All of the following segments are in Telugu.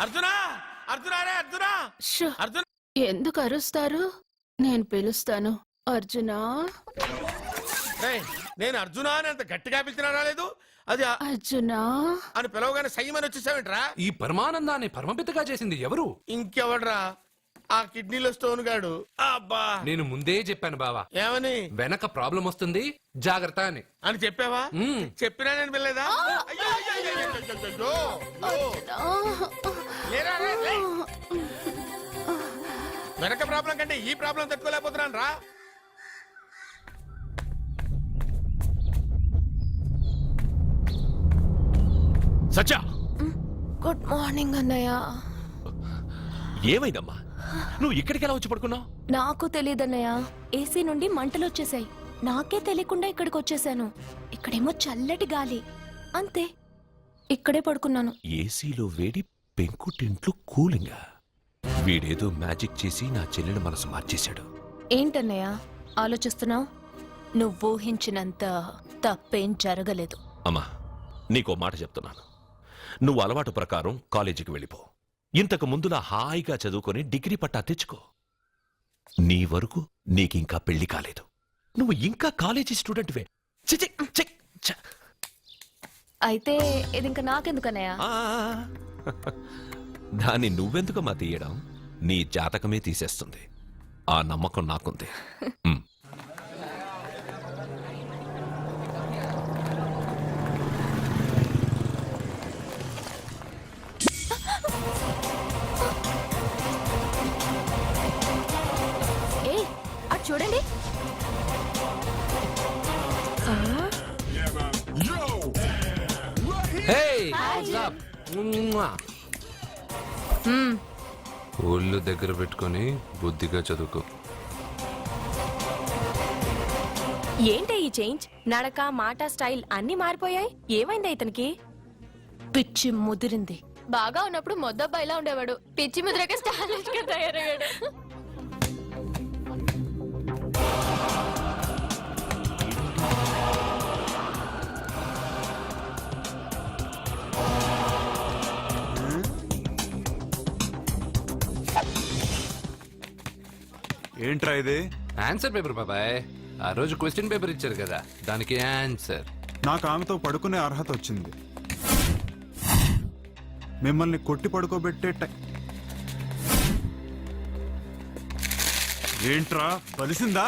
అర్జునా అర్జునా రే అర్జునా షో, అర్జున ఎందుకు అరుస్తారు? నేను పిలుస్తాను. అర్జునా, రేయ్, నేను అర్జునా అని అంత గట్టిగా పిలిచినా రాలేదు. అది అర్జునా అని పిలవగానే సయ్యమని వచ్చేసావేంట్రా? ఈ పరమానందాన్ని పరమపితగా చేసింది ఎవరు? ఇంకెవడ్రా? ఆ కిడ్నీలో స్టోన్ గాడు. అబ్బా, నేను ముందే చెప్పాను బావా, ఏమని? వెనక ప్రాబ్లం వస్తుంది, జాగ్రత్త అని. అని చెప్పావా? చెప్పినా నేను వెళ్ళలేదా? అయ్యో, అయ్యో, అయ్యో, అయ్యో, అయ్యో, అయ్యో. లేరా, రే, లే. వెనక ప్రాబ్లం కంటే ఈ ప్రాబ్లం తట్టుకోలేకపోతున్నాను రా. సత్య, గుడ్ మార్నింగ్ అన్నయ్య. ఏమైందమ్మా? నువ్వు ఇక్కడికి ఎలా వచ్చి పడుకున్నావు? నాకు తెలియదన్నయ్య, ఏసీ నుండి మంటలు వచ్చేసాయి. నాకే తెలియకుండా ఇక్కడికి వచ్చేసాను. ఇక్కడేమో చల్లటి గాలి, అంతే. ఇక్కడే పడుకున్నాను. ఏసీలో వేడి, పెంకుటింట్లో కూలింగా. వీడేదో మ్యాజిక్ చేసి నా చెల్లెల మనసు మార్చేశాడు. ఏంటన్నయ్య ఆలోచిస్తున్నావు? నువ్వు ఊహించినంత తప్పేం జరగలేదు. అమ్మా, నీకో మాట చెప్తున్నాను. నువ్వు అలవాటు ప్రకారం కాలేజీకి వెళ్ళిపో. ఇంతకు ముందులా హాయిగా చదువుకొని డిగ్రీ పట్టా తెచ్చుకో. నీ వరకు నీకింకా పెళ్లి కాలేదు. నువ్వు ఇంకా కాలేజీ స్టూడెంట్వే. అయితే ఇది ఇంకా నాకెందుకన్నయ్య? దాన్ని నువ్వెందుకమ్మా తీయడం? నీ జాతకమే తీసేస్తుంది. ఆ నమ్మకం నాకుంది. ఏ, అటు చూడండి. ఒళ్ళు దగ్గర పెట్టుకొని బుద్ధిగా చదువుకో. ఏంటే ఈ చేంజ్? నడక, మాట, స్టైల్ అన్ని మారిపోయాయి. ఏమైంది ఇతనికి? పిచ్చి ముదిరింది. బాగా ఉన్నప్పుడు మొద్దబ్బాయిలా ఉండేవాడు. పిచ్చి ముద్రగా స్టైలిష్ గా తయారయ్యాడు. ఏంట్రా ఇది? ఆన్సర్ పేపర్ బాబాయ్. ఆ రోజు క్వశ్చన్ పేపర్ ఇచ్చారు కదా, దానికి ఆన్సర్. నాకు ఆమెతో పడుకునే అర్హత వచ్చింది. మిమ్మల్ని కొట్టి పడుకోబెట్టే ఏంట్రా బలిసిందా?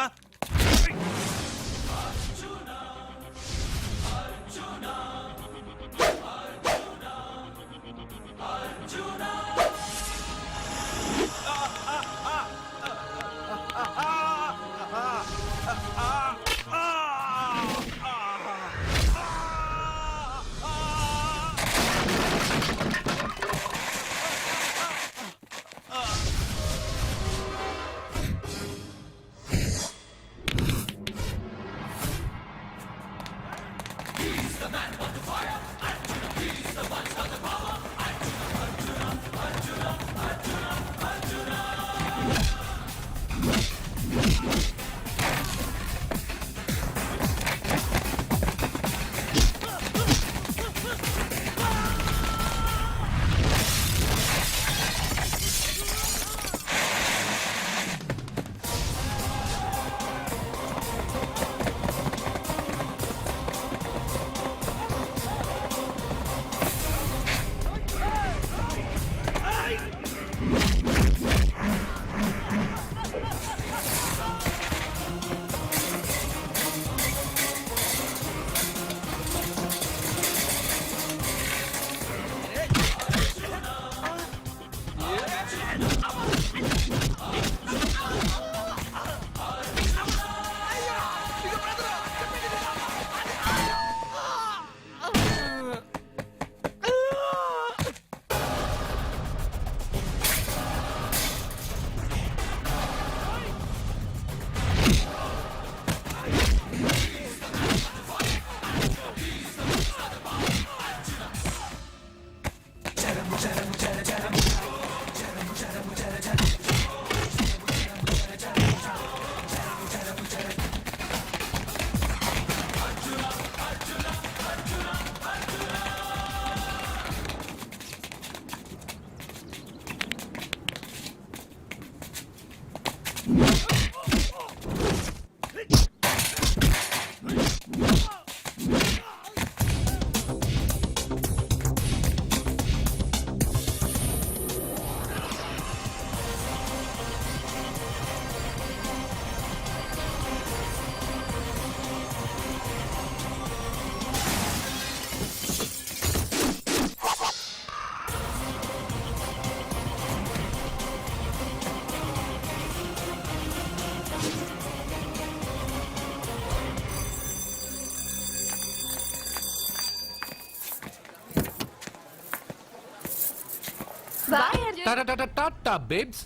టాటా బేబ్స్.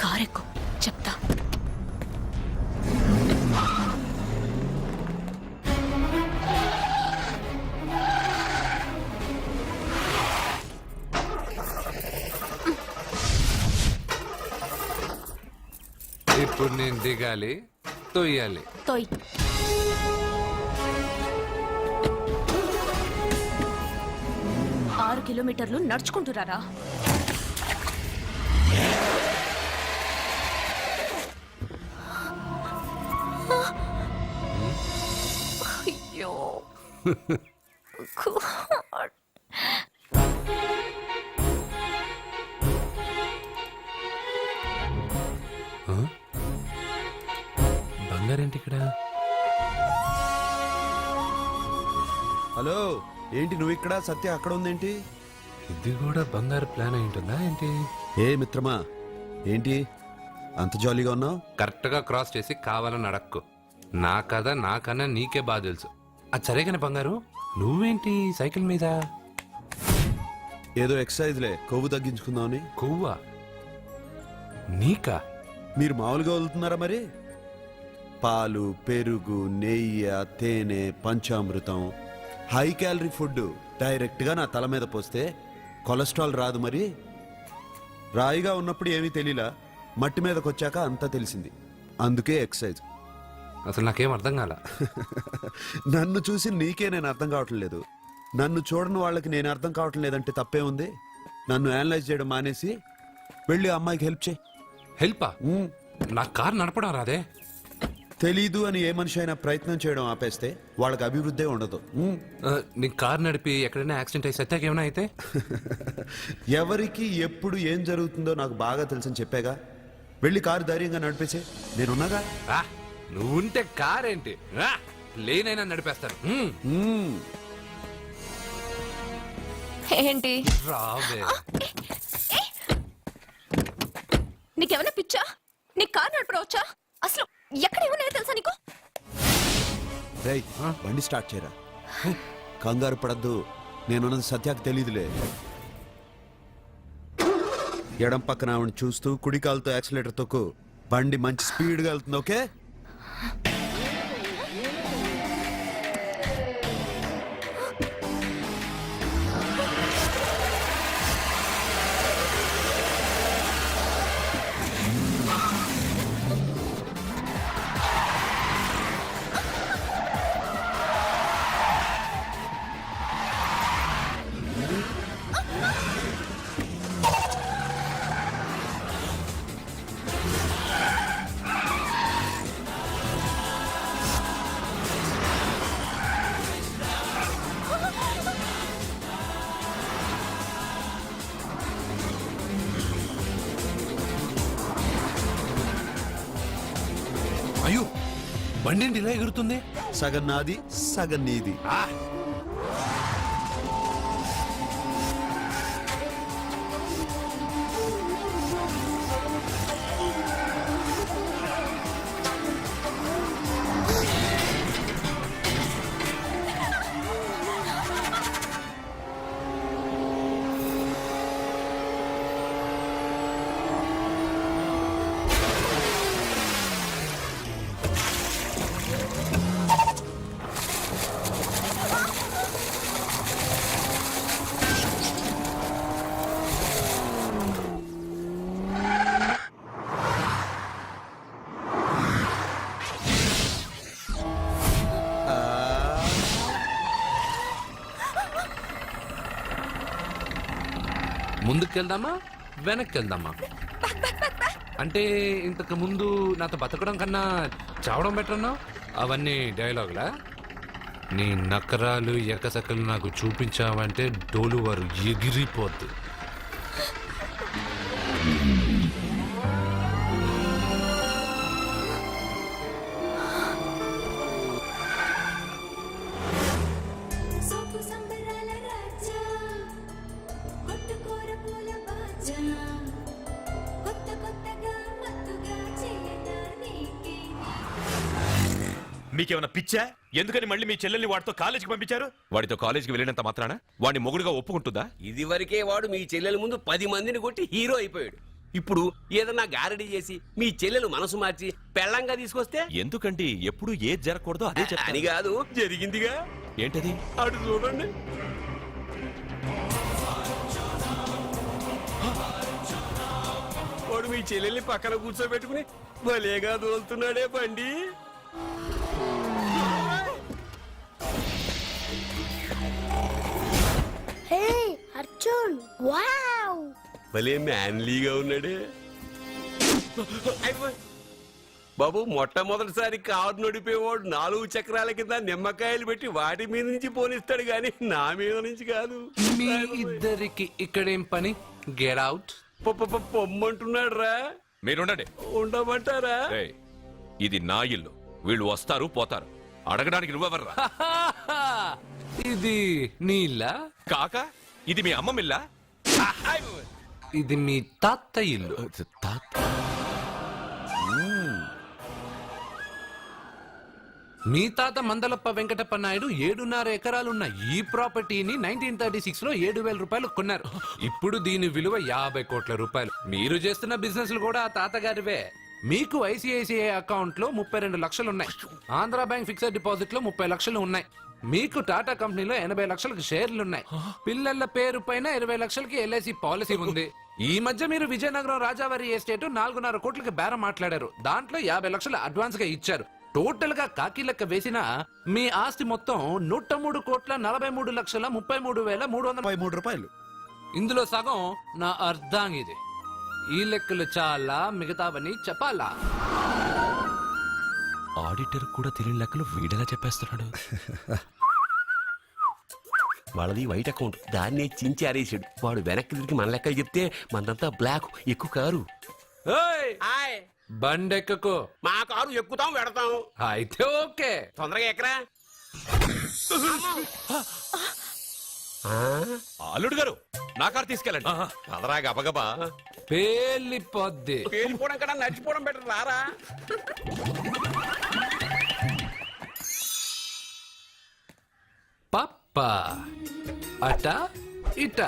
కారెక్కు చెప్తా. ఇప్పుడు నేను దిగాలి, తొయ్యాలి. తోయ్. ఆరు కిలోమీటర్లు నడుచుకుంటురారా? అయ్యో God. బంగారేంటి ఇక్కడ? హలో, ఏంటి నువ్వు ఇక్కడ, సత్య అక్కడ ఉందేంటి? ఇది కూడా బంగారు ప్లాన్ అయి ఉంటుందా ఏంటి? ఏ మిత్రమా, ఏంటి అంత జాలీగా ఉన్నావు? కరెక్ట్ గా క్రాస్ చేసి కావాలని అడక్కు. నా కథ నాకన్నా నీకే బాగా తెలుసు. అది సరే కానీ బంగారు, నువ్వేంటి సైకిల్ మీద? ఏదో ఎక్సర్సైజ్లే, కొవ్వు తగ్గించుకుందామని. కొవ్వా? నీకా? మీరు మామూలుగా వదులుతున్నారా మరి? పాలు, పెరుగు, నెయ్యి, తేనె, panchamrutham, high calorie food direct గా నా తల మీద పోస్తే కొలెస్ట్రాల్ రాదు మరి. రాయిగా ఉన్నప్పుడు ఏమీ తెలియలా, మట్టి మీదకి వచ్చాక అంతా తెలిసింది. అందుకే ఎక్సర్సైజ్. అసలు నాకేం అర్థం కాల. నన్ను చూసి నీకే నేను అర్థం కావటం లేదు. నన్ను చూడని వాళ్ళకి నేను అర్థం కావటం లేదంటే తప్పే ఉంది. నన్ను అనలైజ్ చేయడం మానేసి వెళ్ళి ఆ అమ్మాయికి హెల్ప్ చేయి. హెల్పా? నా కార్ నడపడం రాదే. తెలీదు అని ఏ మనిషి అయినా ప్రయత్నం చేయడం ఆపేస్తే వాళ్ళకి అభివృద్ధి ఉండదు. నీ కార్ నడిపి ఎక్కడైనా యాక్సిడెంట్ అయి సత్యాకి ఏమైనా అయితే? ఎవరికి ఎప్పుడు ఏం జరుగుతుందో నాకు బాగా తెలుసని చెప్పాగా. వెళ్ళి కారు ధైర్యంగా నడిపేసే, నేనున్నాగా. ఆ, నువ్వుంటే కార్ ఏంటి, లేనైనా నడిపేస్తాను. ఏంటి? రావే. నీకేమైనా పిచ్చా? నీ కారు నడపడవచ్చా? అసలు ఎక్కడ ఏమన్నా తెలుసా నీకు? రేయ్, బండి స్టార్ట్ చేయరా. కంగారు పడద్దు, నేనున్నది సత్యాకి తెలీదులే. ఎడం పక్కన ఆవిడ చూస్తూ కుడి కాలుతో యాక్సిలేటర్ తొక్కు. బండి మంచి స్పీడ్గా వెళ్తుంది. ఓకే? అయ్యో, బండి ఏంటి ఇలా ఎగురుతుంది? సగం నాది, సగం నీది. ముందుకెళ్దామా వెనక్కి వెళ్దామా? అంటే ఇంతకు ముందు నాతో బతకడం కన్నా చావడం బెటర్ అన్నావు. అవన్నీ డైలాగులా? నీ నకరాలు ఎకసకలు నాకు చూపించావంటే డోలు వారు ఎగిరిపోద్దు. మీకేమైనా పిచ్చా? ఎందుకని మళ్ళీ మీ చెల్లెల్ని వాడితో కాలేజీకి పంపించారు? వాడితో కాలేజీకి వెళ్ళినంత మాత్రాన వాడిని మొగుడుగా ఒప్పుకుంటుందా? ఇదివరకే వాడు మీ చెల్లెల ముందు 10 మందిని కొట్టి హీరో అయిపోయాడు. ఇప్పుడు ఏదన్నా గారడీ చేసి మీ చెల్లెలు మనసు మార్చి పెళ్ళంగా తీసుకొస్తే ఎందుకండి ఎప్పుడు ఏది జరగకూడదో అదే అని చెప్తాను. కాదు, జరిగిందిగా. ఏంటది? అటు చూడండి. వాడు మీ చెల్లెల్ని పక్కన కూర్చోబెట్టుకుని భలేగా దోలుతున్నాడే బండి. అర్జున్ వావ్ భలే మ్యాన్లీగా ఉన్నాడే. బాబు, మొట్టమొదటిసారి కారు నడిపేవాడు 4 చక్రాల కింద నిమ్మకాయలు పెట్టి వాటి మీద నుంచి పోనిస్తాడు గాని నా మీద నుంచి కాదు. మీ ఇద్దరికి ఇక్కడేం పని? Get out. పొమ్మంటున్నాడు రా. మీరుండండి. ఉండమంటారా? ఏయ్, ఇది నా ఇల్లు. వీళ్ళు వస్తారు పోతారు. అడగడానికి నువ్వెవర్రా? ఇది నీళ్ళ, కాక ఇది మీ అమ్మ మిల్లా? ఇది మీ తాత ఇల్లు. మీ తాత మందలప్ప వెంకటప్ప నాయుడు 7.5 ఎకరాలున్న ఈ ప్రాపర్టీని 1936 లో 7,000 రూపాయలు కొన్నారు. ఇప్పుడు దీని విలువ 50 కోట్ల రూపాయలు. మీరు చేస్తున్న బిజినెస్ కూడా ఆ తాతగారివే. మీకు ఐసిఐసిఐ అకౌంట్ లో 32 లక్షలు ఉన్నాయి. ఆంధ్ర బ్యాంక్ ఫిక్స్డ్ డిపాజిట్ లో 30 లక్షలు ఉన్నాయి. మీకు టాటా కంపెనీలో 80 లక్షలకు షేర్లున్నాయి. పిల్లల పేరు పైన 20 లక్షలకి ఎల్ఐసి పాలసీ ఉంది. ఈ మధ్య మీరు విజయనగరం రాజావారి ఎస్టేట్ 4.5 కోట్లకి బేరం మాట్లాడారు. దాంట్లో 50 లక్షలు అడ్వాన్స్ గా ఇచ్చారు. టోటల్ గా కాకి లెక్క వేసిన మీ ఆస్తి మొత్తం 103,43,33,333 రూపాయలు. ఇందులో సగం నా అర్ధాంగిది. ఈ లెక్కలు చాలా, మిగతావని చెప్పాలా? ఆడిటర్ కూడా తెలియని లెక్కలు వీడేలా చెప్పేస్తున్నాడు. వాళ్ళది వైట్ అకౌంట్, దాన్నే చించి ఆరేసాడు. వాడు వెనక్కి తిరిగి మన లెక్కలు చెప్తే మనదంతా బ్లాక్. ఎక్కువ కారు. ఏయ్! బండెక్కకు. మా కారు ఎక్కుతాం పెడతాం. అయితే ఓకే. తొందరగా ఎక్కరా. అల్లుడు గారు, నా కారు తీసుకెళ్ళండి. పదరా గబగబా. పేలిపోద్ది. పేలిపోవడం కన్నా నడిచిపోవడం బెటర్. రారా. పప్ప అట ఇట.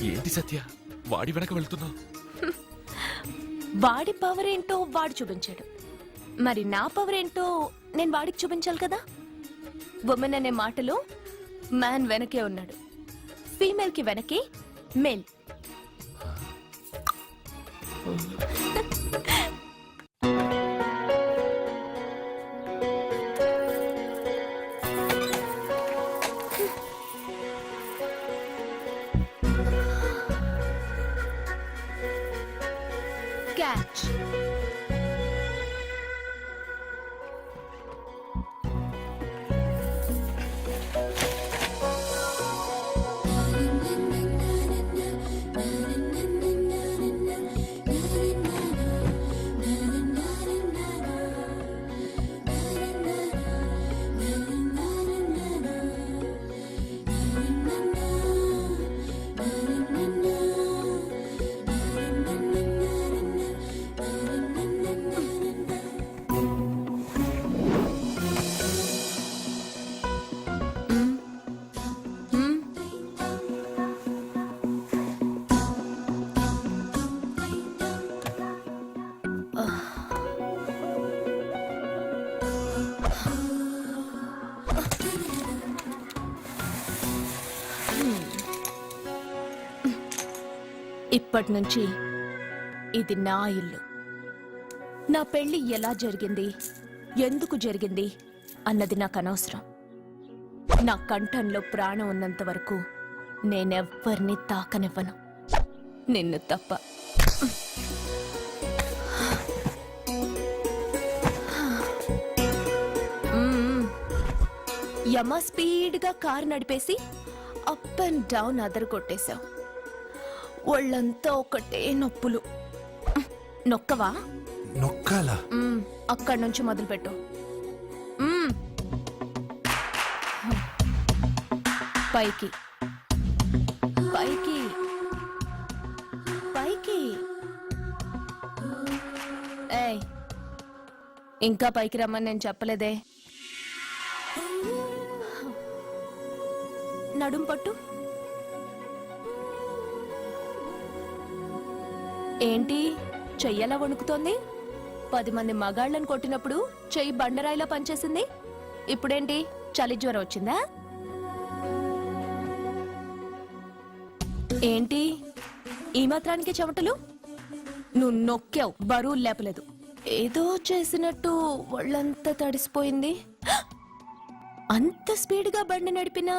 ఏంటి సత్య, వాడి వెనక వెళ్తున్నావు? వాడి పవర్ ఏంటో వాడు చూపించాడు. మరి నా పవర్ ఏంటో నేను వాడికి చూపించాలి కదా. ఉమెన్ అనే మాటలో మ్యాన్ వెనకే ఉన్నాడు. ఫీమేల్ కి వెనకే మేల్. క్యాచ్. ఇప్పటి నుంచి ఇది నా ఇల్లు. నా పెళ్లి ఎలా జరిగింది, ఎందుకు జరిగింది అన్నది నాకు అనవసరం. నా కంఠంలో ప్రాణం ఉన్నంత వరకు నేనెవ్వరిని తాకనివ్వను, నిన్ను తప్ప. యమ స్పీడ్గా కారు నడిపేసి అప్ అండ్ డౌన్ అదరు కొట్టేశావు. ఒళ్ళంతా ఒకటే నొప్పులు. నొక్కవా? నొక్కాలా? అక్కడి నుంచి మొదలుపెట్టు. పైకి పైకి పైకి. ఇంకా పైకి రమ్మని నేను చెప్పలేదే. నడుం పట్టు. ఏంటి చెయ్యలా వణుకుతోంది? 10 మంది మగాళ్ళని కొట్టినప్పుడు చెయ్యి బండరాయిలా పనిచేసింది. ఇప్పుడేంటి చలి జ్వరం వచ్చిందా? ఏంటి ఈ మాత్రానికి చెమటలు? నువ్వు నొక్కావు, బరువు లేపలేదు. ఏదో చేసినట్టు ఒళ్ళంతా తడిసిపోయింది. అంత స్పీడ్గా బండి నడిపినా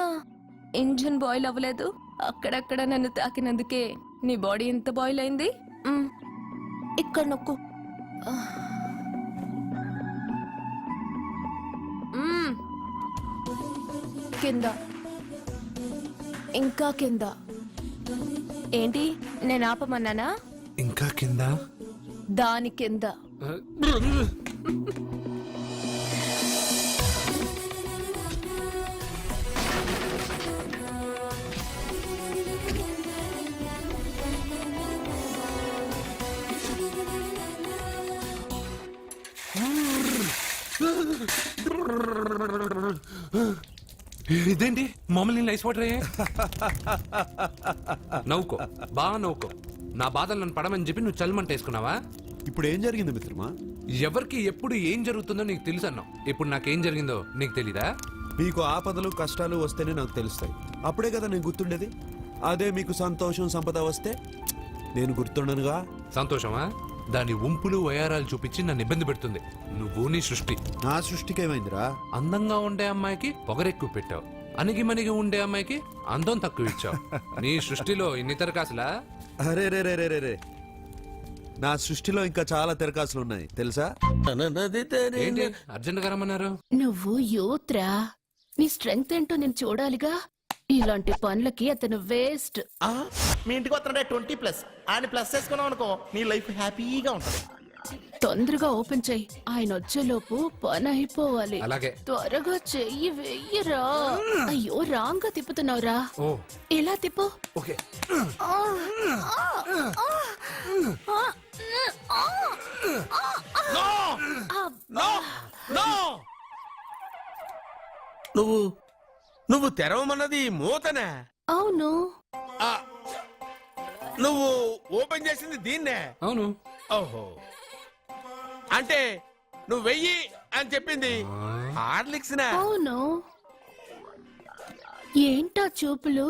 ఇంజిన్ బాయిల్ అవ్వలేదు. అక్కడక్కడ నన్ను తాకినందుకే నీ బాడీ ఎంత బాయిల్ అయింది. ఇక్కడ నొక్కు. కింద, ఇంకా కింద. ఏంటి నేను ఆపమన్నానా? ఇంకా కింద. దాని కింద. ఇదేంటి మామూలు నీళ్ళు ఐస్ వాటర్ అయ్యే? నవ్వుకో, బాగా నవ్వుకో. నా బాధలు నన్ను పడమని చెప్పి నువ్వు చల్మంట వేసుకున్నావా? ఇప్పుడు ఏం జరిగింది మిత్రమా? ఎవరికి ఎప్పుడు ఏం జరుగుతుందో నీకు తెలుసు అన్నావు. ఇప్పుడు నాకేం జరిగిందో నీకు తెలీదా? మీకు ఆపదలు కష్టాలు వస్తేనే నాకు తెలుస్తాయి. అప్పుడే కదా నేను గుర్తుండేది. అదే మీకు సంతోషం సంపద వస్తే నేను గుర్తుండనుగా. సంతోషమా? దాని ఉంపులు వయారాలు చూపించి నన్ను ఇబ్బంది పెడుతుంది. నువ్వు నీ సృష్టి. నా సృష్టికి ఏమైందిరా? అందంగా ఉండే అమ్మాయికి పొగరెక్కువ పెట్టావు, అణిగి మణిగి ఉండే అమ్మాయికి అందం తక్కువ ఇచ్చావు. నీ సృష్టిలో ఇన్ని తరకాసులా? అరే రే రే రే రే, నా సృష్టిలో ఇంకా చాలా తెరకాసులు ఉన్నాయి తెలుసా? ఏంటి అర్జెంట్ గా రమ్మన్నారు? నువ్వు యూత్రా, నీ స్ట్రెంగ్త్ ఏంటో నేను చూడాలిగా. ఇలాంటి పనులకి అతను వేస్ట్. మీ ఇంటికి వస్తున్నాడే 20+ ఆయన ప్లస్ చేసుకున్నావు అనుకో, నీ లైఫ్ హ్యాపీగా ఉంటుంది. తొందరగా ఓపెన్ చెయ్యి, ఆయన వచ్చేలోపు పని అయిపోవాలి. అలాగే. త్వరగా చెయ్యి వెయ్యరా. అయ్యో రాంగ్ గా తిప్పుతున్నావురా. ఓ ఇలా తిప్పు. ఓకే. నువ్వు తెరవమన్నది మూతనే. అవును. నువ్వు ఓపెన్ చేసింది దీన్నే. అవును. ఓహో, అంటే నువ్వు వెయ్యి అని చెప్పింది హార్లిక్స్. అవును. ఏంటా చూపులు?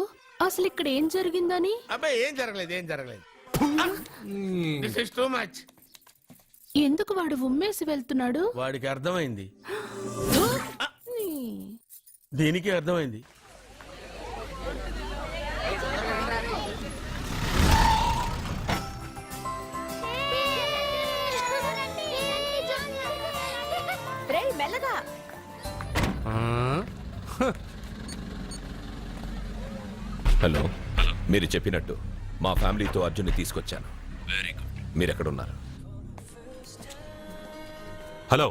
అసలు ఇక్కడ ఏం జరిగిందని? అబ్బాయి ఏం జరగలేదు. This is too much. ఎందుకు వాడు ఉమ్మేసి వెళ్తున్నాడు? వాడికి అర్థమైంది, దీనికి అర్థమైంది. మెల్లగా. హలో, మీరు చెప్పినట్టు మా ఫ్యామిలీతో అర్జున్ని తీసుకొచ్చాను. Very good. మీరు ఎక్కడున్నారు? హలో,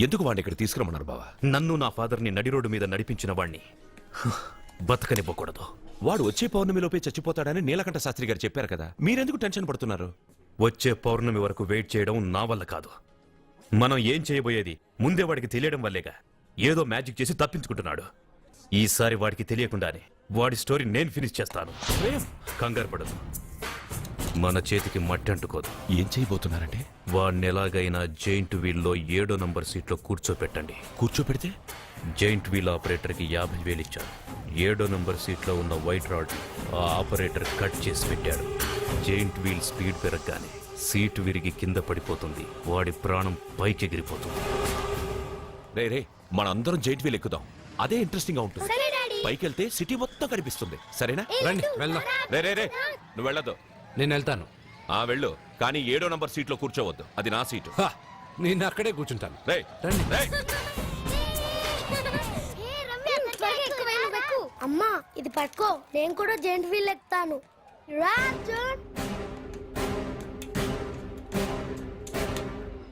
ఎందుకు వాడిని ఇక్కడ తీసుకురమ్మన్నారు బావా? నన్ను నా ఫాదర్ని నడి రోడ్డు మీద నడిపించిన వాణ్ణి బతకనివ్వకూడదు. వాడు వచ్చే పౌర్ణమిలోపే చచ్చిపోతాడని నీలకంఠ శాస్త్రి గారు చెప్పారు కదా, మీరెందుకు టెన్షన్ పడుతున్నారు? వచ్చే పౌర్ణమి వరకు వెయిట్ చేయడం నా వల్ల కాదు. మనం ఏం చేయబోయేది ముందే వాడికి తెలియడం వల్లేగా. ఏదో మ్యాజిక్ చేసి తప్పించుకుంటున్నాడు. ఈసారి వాడికి తెలియకుండానే వాడి స్టోరీ నేను ఫినిష్ చేస్తాను. కంగారు పడదు, మన చేతికి మట్టి అంటుకోదు. ఏం చేయబోతున్నారంటే? వాడిని ఎలాగైనా జైంట్ వీల్లో 7వ నంబర్ సీట్లో కూర్చోపెట్టండి. కూర్చోపెడితే? జైంట్ వీల్ ఆపరేటర్కి 50,000 ఇచ్చారు. 7వ నంబర్ సీట్లో ఉన్న వైట్ రాడ్ ఆ ఆపరేటర్ కట్ చేసి పెట్టాడు. జైంట్ వీల్ స్పీడ్ పెరగగానే సీటు విరిగి కింద పడిపోతుంది. వాడి ప్రాణం పైకి ఎగిరిపోతుంది. రే రే, మనందరం జైంట్ వీల్ ఎక్కుదాం. అదే ఇంట్రెస్టింగ్ గా ఉంటుంది. పైకి వెళ్తే సిటీ మొత్తం కనిపిస్తుంది. సరేనా? రండి వెళ్దాం. రే రే రే, నువ్వు వెళ్ళదు. నేను వెళ్తాను. వెళ్ళు, కానీ 7వ నంబర్ సీట్లో కూర్చోవద్దు. అది నా సీటు. నేను అక్కడే కూర్చుంటాను. రేయ్, రండి. రేయ్. అమ్మా ఇది పట్టుకో, నేను కూడా జెంట్ వీల్ ఎక్కుతాను.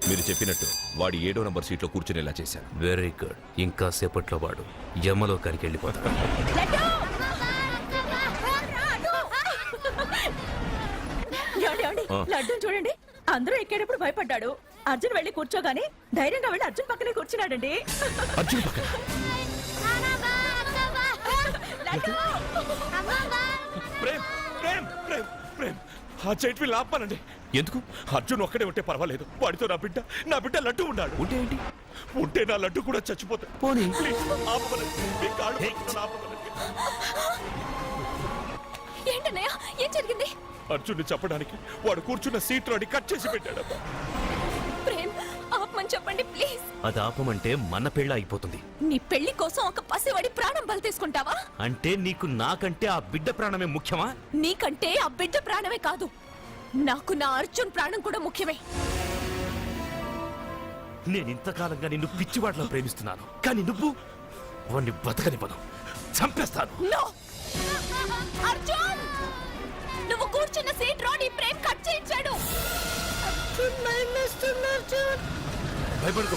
మీరు చెప్పినట్టు వాడి 7వ నంబర్ సీట్లో కూర్చునేలా చేశాను. Very good. ఇంకా సేపట్లో వాడు యమలోకానికి వెళ్ళిపోతాడు. లడ్డు చూడండి, అందరూ ఎక్కేటప్పుడు భయపడ్డాడు. అర్జున్ వెళ్ళి కూర్చోగానే ధైర్యంగా వెళ్ళి అర్జున్ పక్కనే కూర్చున్నాడండి. అర్జున్ పక్కన ప్రేమ్ ప్రేమ్ ప్రేమ్ ప్రేమ్ ఆ చైట్ వీళ్ళు ఆపానండి. ఎందుకు? అర్జున్ ఒక్కడే ఉంటే పర్వాలేదు, వాడితో నా బిడ్డ లడ్డు ఉన్నాడు. ఉంటే ఏంటి? ఉంటే నా లడ్డు కూడా చచ్చిపోతాడు. పోనీ ఏంటన్నయ్య, ఏం జరిగింది? అర్జున్ని చెప్పడానికి వాడు కూర్చున్న సీట్లోని కట్ చేసి పెట్టాడు. ప్రేమ్, ఆపమని చెప్పండి ప్లీజ్. అది ఆపమంటే మన పెళ్ళ అయిపోతుంది. నీ పెళ్లి కోసం ఒక పసివాడి ప్రాణం బలి తీసుకుంటావా? అంటే నీకు నాకంటే ఆ బిడ్డ ప్రాణమే ముఖ్యమా? నీకంటే ఆ బిడ్డ ప్రాణమే కాదు, నాకు నా అర్జున్ ప్రాణం కూడా ముఖ్యమే. నేను ఇంతకాలంగా నిన్ను పిచ్చివాడిలో ప్రేమిస్తున్నాను, కానీ నువ్వు వాణ్ణి బతకనివ్వను, చంపేస్తాను. నో! అర్జున్, నువ్వు కూర్చున్న సీట్ రోడ్ ప్రేమ్ కట్ చేయించాడు.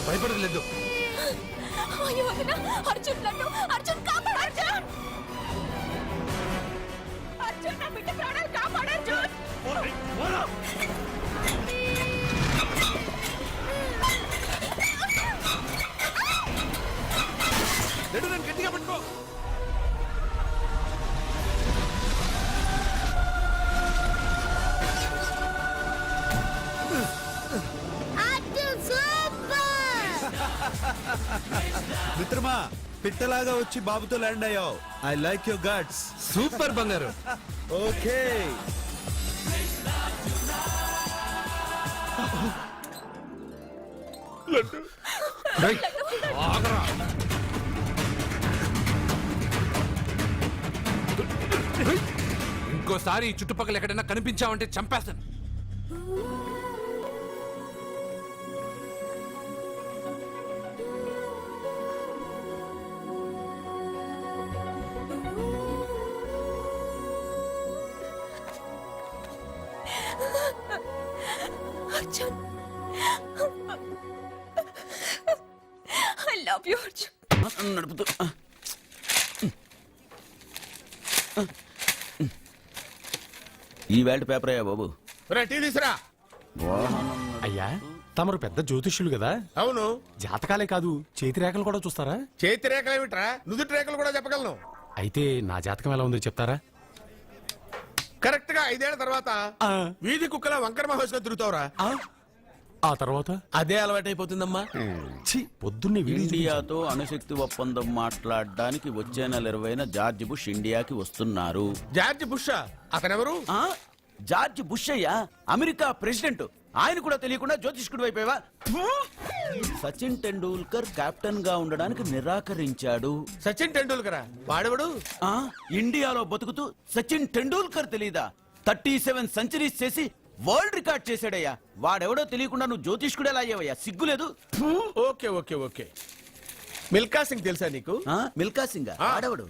భయపడలేదు. అయ్యో వదినా, అర్జున్ లడ్డు, అర్జున్ కాపాడు, అర్జున్! అర్జున్, నా బిడ్డ ప్రాణాలు కాపాడు, అర్జున్! గట్టిగా పట్టుకో. మిత్రమా, పిట్టలాగా వచ్చి బాబుతో ల్యాండ్ అయ్యావు. I like your guts. Super బంగారు. ఓకే. ఆగరా. ఇంకోసారి ఈ చుట్టుపక్కల ఎక్కడైనా కనిపించావంటే చంపేస్తాను. Arjun, I love you Arjun. నడుపుతూ ఈ వేల్ట్ పేపర్ అయ్యా బాబు. టీ తీసురా. అయ్యా, తమరు పెద్ద జ్యోతిష్యులు కదా, అవును. జాతకాలే కాదు చేతి రేఖలు కూడా చూస్తారా? చేతి రేఖలు ఏమిట్రా, నుదుటి రేఖలు కూడా చెప్పగలను. అయితే నా జాతకం ఎలా ఉందో చెప్తారా? కరెక్ట్ గా 5 ఏళ్ల తర్వాత వీధి కుక్కల వంకర మహోత్సవం తిరుగుతావురా. ఆ తర్వాత అదే అలవాటైపోతుందమ్మా. పొద్దున్నే ఇండియాతో అణుశక్తి ఒప్పందం మాట్లాడడానికి వచ్చే నెల 20న జార్జ్ బుష్ ఇండియాకి వస్తున్నారు. జార్జ్ బుష్ అతనెవరు? జార్జ్ బుష్ అయ్యా, అమెరికా ప్రెసిడెంట్. ఆయన కూడా తెలియకుండా జ్యోతిష్కుడు అయిపోయావా? సచిన్ టెండూల్కర్ కెప్టెన్ గా ఉండడానికి నిరాకరించాడు. సచిన్ టెండూల్కర్ వాడెవడు? ఇండియాలో బతుకుతూ సచిన్ టెండూల్కర్ తెలీదా? 37 సెంచరీస్ చేసి వరల్డ్ రికార్డ్ చేశాడయ్యా. వాడెవడో తెలియకుండా నువ్వు జ్యోతిష్కుడు ఎలా అయ్యావయ్యా? సిగ్గులేదు. Okay okay okay. Milkha Singh తెలుసా నీకు? మిల్కా సింగ్ వాడెవడు?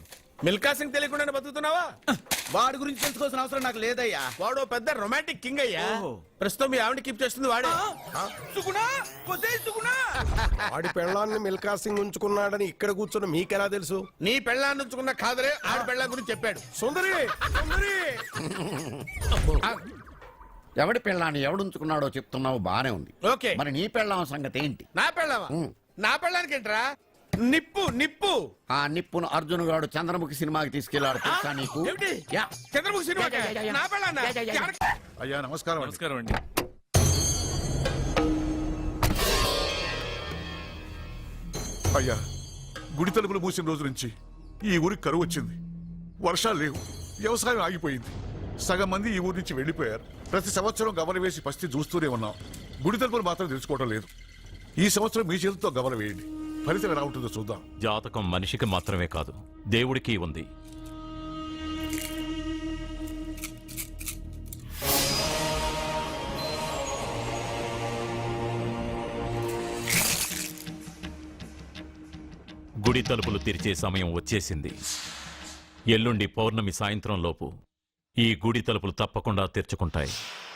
మిల్కా సింగ్ తెలియకుండా బతుకుతున్నావా? వాడి గురించి తెలుసుకోవాల్సిన అవసరం నాకు లేదయ్యా. వాడు పెద్ద రొమాంటిక్ కింగ్ అయ్యా. ప్రస్తుతం మీ ఆవిడ కీప్ చేస్తుంది వాడే. వాడి పెళ్ళాన్ని మిల్కా సింగ్ ఉంచుకున్నాడని ఇక్కడ కూర్చున్న మీకెలా తెలుసు? నీ పెళ్ళాన్ని ఉంచుకున్న కాదరే ఆడి పెళ్ళ గురించి చెప్పాడు. సుందరి, సుందరి. ఎవడి పెళ్ళాన్ని ఎవడుంచుకున్నాడో చెప్తున్నావు, బానే ఉంది. ఓకే, మరి నీ పెళ్ళాం సంగతి ఏంటి? నా పెళ్ళావా? నా పెళ్ళానికి ఏంట్రా? నిప్పు నిప్పు. ఆ నిప్పును అర్జున్ గాడు చంద్రముఖి సినిమాకి తీసుకెళ్లాడు, తెలుసా నీకు? ఏమిటి? చంద్రముఖి సినిమా నా పెళ్ళాన్నా? అయ్యా నమస్కారం. నమస్కారం అండి. అయ్యా, గుడి తలుపులు మూసిన రోజు నుంచి ఈ ఊరికి కరువు వచ్చింది. వర్షాలు లేవు, వ్యవసాయం ఆగిపోయింది. సగం మంది ఈ ఊరి నుంచి వెళ్లిపోయారు. ప్రతి సంవత్సరం గవల వేసి పరిస్థితి చూస్తూనే ఉన్నాం. గుడి తలుపులు మాత్రం తెలుసుకోవడం లేదు. ఈ సంవత్సరం మీ చేతితో గవల వేయండి, ఫలితం ఎలా ఉంటుందో చూద్దాం. జాతకం మనిషికి మాత్రమే కాదు, దేవుడికి ఉంది. గుడి తలుపులు తెరిచే సమయం వచ్చేసింది. ఎల్లుండి పౌర్ణమి సాయంత్రం లోపు ఈ గుడి తలుపులు తప్పకుండా తెరుచుకుంటాయి.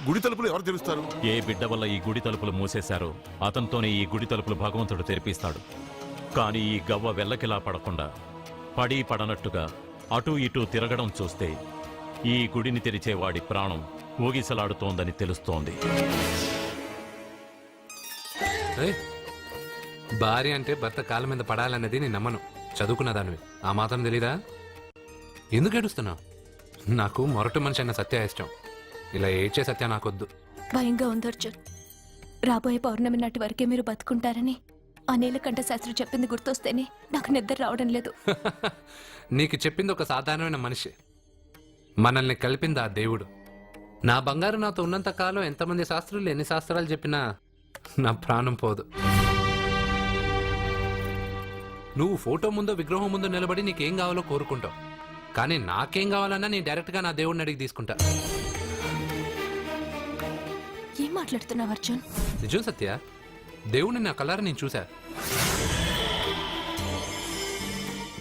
గుడి తలుపులు ఎవరు తెరుస్తారు? ఏ బిడ్డ వల్ల ఈ గుడి తలుపులు మూసేశారో అతనితోనే ఈ గుడి తలుపులు భగవంతుడు తెరిపిస్తాడు. కానీ ఈ గవ్వ వెల్లకిలా పడకుండా పడి పడనట్టుగా అటూ ఇటూ తిరగడం చూస్తే ఈ గుడిని తెరిచే వాడి ప్రాణం ఊగిసలాడుతోందని తెలుస్తోంది. ఏయ్, భార్య అంటే భర్త కాళ్ళ మీద పడాలన్నది నేను నమ్మను. చదువుకున్న దానివి ఆ మాత్రం తెలీదా? ఎందుకు ఏడుస్తున్నావు? నాకు మొరటి మనిషి అయిన సత్య ఇష్టం. ఇలా ఏడ్చే సత్య నాకొద్దు. భయంగా ఉంది అర్జున్. రాబోయే పౌర్ణమి నాటి వరకే మీరు బతుకుంటారని ఆ నీలకంఠ శాస్త్రి చెప్పింది గుర్తొస్తేనే నాకు నిద్ర రావడం లేదు. నీకు చెప్పింది ఒక సాధారణమైన మనిషి, మనల్ని కలిపింది ఆ దేవుడు. నా బంగారు నాతో ఉన్నంత కాలం ఎంతమంది శాస్త్రులు ఎన్ని శాస్త్రాలు చెప్పినా నా ప్రాణం పోదు. నువ్వు ఫోటో ముందో విగ్రహం ముందో నిలబడి నీకేం కావాలో కోరుకుంటావు, కానీ నాకేం కావాలన్నా నేను డైరెక్ట్గా నా దేవుడిని అడిగి తీసుకుంటా. ఏం మాట్లాడుతున్నావు అర్జున్? నిజం సత్య, దేవుడిని నా కళ్ళారా నేను చూశా.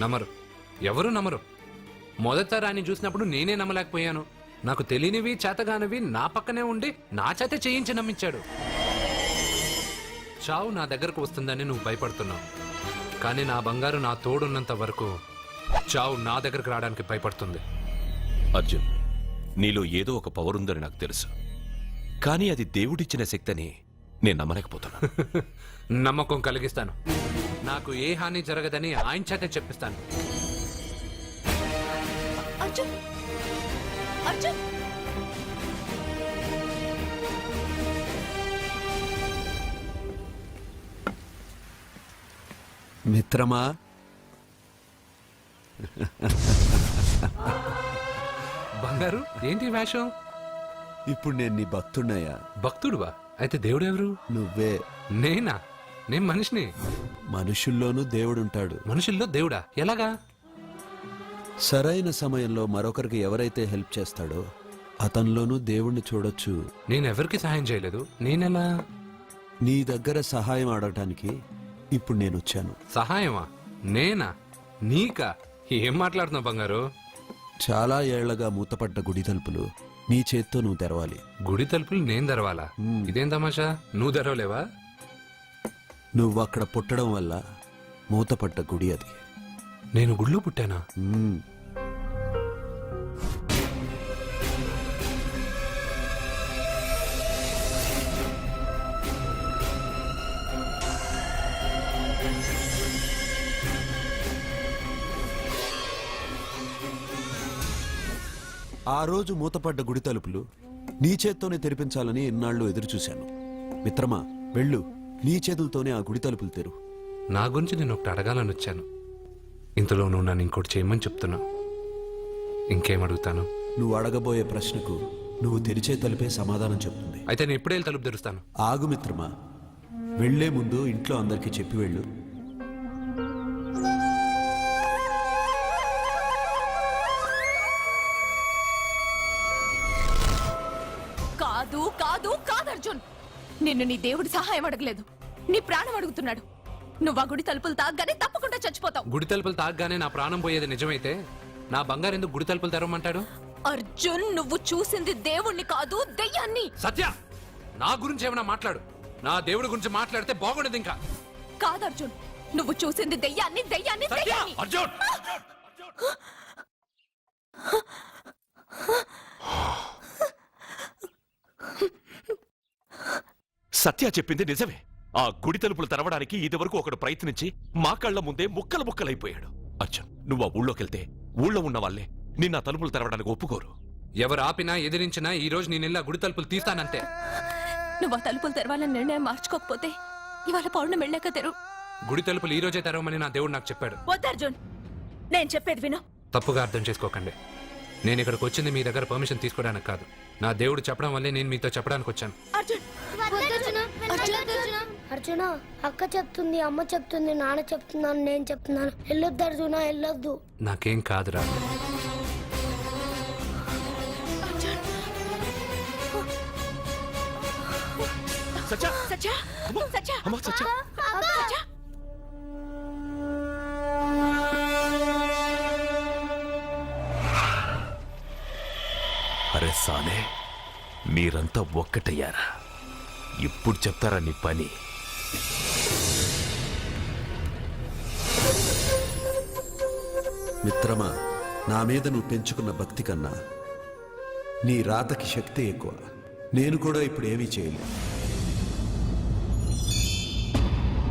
నమ్మరు, ఎవరు నమ్మరు. మొదటిసారి ఆయన చూసినప్పుడు నేనే నమ్మలేకపోయాను. నాకు తెలియనివి చేతగానివి నా పక్కనే ఉండి నా చేత చేయించి నమ్మించాడు. చావు నా దగ్గరకు వస్తుందని నువ్వు భయపడుతున్నావు, కానీ నా బంగారు నా తోడున్నంత వరకు చావు నా దగ్గరకు రావడానికి భయపడుతుంది. అర్జున్, నీలో ఏదో ఒక పవర్ ఉందని నాకు తెలుసు, కానీ అది దేవుడిచ్చిన శక్తిని నేను నమ్మలేకపోతున్నా. నమ్మకం కలిగిస్తాను. నాకు ఏ హాని జరగదని ఆయన చేత చెప్పిస్తాను. అర్జున్, అర్జున్, మిత్రమా, బంగారు ఏంటి వేషం? ఇప్పుడు నేను నీ భక్తున్నయ్యా. భక్తుడువా? అయితే దేవుడు ఎవరు? నువ్వే. నేనా? నేను మనిషిని. మనుషుల్లోనూ దేవుడుంటాడు. మనుషుల్లో దేవుడా? ఎలాగా? సరైన సమయంలో మరొకరికి ఎవరైతే హెల్ప్ చేస్తాడో అతనిలోనూ దేవుణ్ణి చూడొచ్చు. నేనెవరికి సహాయం చేయలేదు, నేనెలా? నీ దగ్గర సహాయం అడగటానికి ఇప్పుడు నేను వచ్చాను. సహాయమా? నేనా? నీకా? ఏం మాట్లాడుతున్నావు బంగారు? చాలా ఏళ్లగా మూతపడ్డ గుడి తలుపులు నీ చేత్తో నువ్వు తెరవాలి. గుడి తలుపులు నేను తెరవాలా? ఇదేం తమాషా? నువ్వు తెరవలేవా? నువ్వు అక్కడ పుట్టడం వల్ల మూతపడ్డ గుడి అది. నేను గుడిలో పుట్టానా? ఆ రోజు మూతపడ్డ గుడి తలుపులు నీ చేత్తోనే తెరిపించాలని ఎన్నాళ్ళు ఎదురుచూశాను. మిత్రమా, వెళ్ళు, నీ చేతులతోనే ఆ గుడి తలుపులు తెరు. నా గురించి నేను ఒకటి అడగాలని వచ్చాను. ఇంతలో నువ్వు నన్ను ఇంకోటి చేయమని చెప్తున్నావు. ఇంకేం అడుగుతాను? నువ్వు అడగబోయే ప్రశ్నకు నువ్వు తెరిచే తలుపే సమాధానం చెప్తుంది. అయితే నేను ఇప్పుడే తలుపు తెరుస్తాను. ఆగు మిత్రమా, వెళ్లే ముందు ఇంట్లో అందరికీ చెప్పి వెళ్ళు. కాదు కాదు కాదు అర్జున్, నిన్ను నీ దేవుడి సహాయం అడగలేదు, నీ ప్రాణం అడుగుతున్నాడు. నువ్వు ఆ గుడి తలుపులు తాగ్గానే తప్పకుండా చచ్చిపోతావు. గుడి తలుపులు తాగ్గానే నా ప్రాణం పోయేది నిజమైతే నా బంగారు ఎందుకు గుడి తలుపులు తెరవమంటాడు? అర్జున్, నువ్వు చూసింది దేవుణ్ణి కాదు, దెయ్యాన్ని. సత్య, నా గురించి ఏమైనా మాట్లాడు. నా దేవుడి గురించి మాట్లాడితే బాగుండదు. ఇంకా కాదు అర్జున్, నువ్వు చూసింది దెయ్యాన్ని, దెయ్యాన్ని, దెయ్యాన్ని. అర్జున్! సత్య చెప్పింది నిజమే. ఆ గుడి తలుపులు తెరవడానికి ఇదివరకు ఒకడు ప్రయత్నించి మా కళ్ళ ముందే ముక్కలు ముక్కలైపోయాడు. అర్జున్, నువ్వు ఆ ఊళ్ళోకెళ్తే ఊళ్ళో ఉన్న వాళ్ళే నిన్న తలుపులు తెరవడానికి ఒప్పుకోరు. ఎవరు ఆపినా ఎదిరించినా ఈ రోజు నేను గుడి తలుపులు తీస్తానంతే. నువ్వు ఆ తలుపులు తెరవాలని నిర్ణయం మార్చుకోకపోతే ఇవాళ పౌర్ణమి వెళ్ళాక తెరు. గుడి తలుపులు ఈ రోజే తెరవమని నా దేవుడు నాకు చెప్పాడు. వద్దు అర్జున్, నేను చెప్పేది విను. తప్పుగా అర్థం చేసుకోకండి. నేను ఇక్కడికి వచ్చింది మీ దగ్గర పర్మిషన్ తీసుకోవడానికి కాదు. నా దేవుడు చెప్పడం వల్లే నేను మీతో చెప్పడానికి వచ్చాను. అర్జున, అక్క చెప్తుంది, అమ్మ చెప్తుంది, నాన్న చెప్తున్నాను, నేను చెప్తున్నాను. వెళ్ళొద్దు అర్జున, వెళ్ళొద్దు. నాకేం కాదురా. సత్య! సత్య, సత్య, అమ్మా, సత్య! సత్య. అరే సాలే, మీరంతా ఒక్కటయ్యారా? ఇప్పుడు చెప్తారా నీ పని? మిత్రమా, నా మీద నువ్వు పెంచుకున్న భక్తి కన్నా నీ రాతకి శక్తి ఎక్కువ. నేను కూడా ఇప్పుడు ఏమీ చేయలేదు.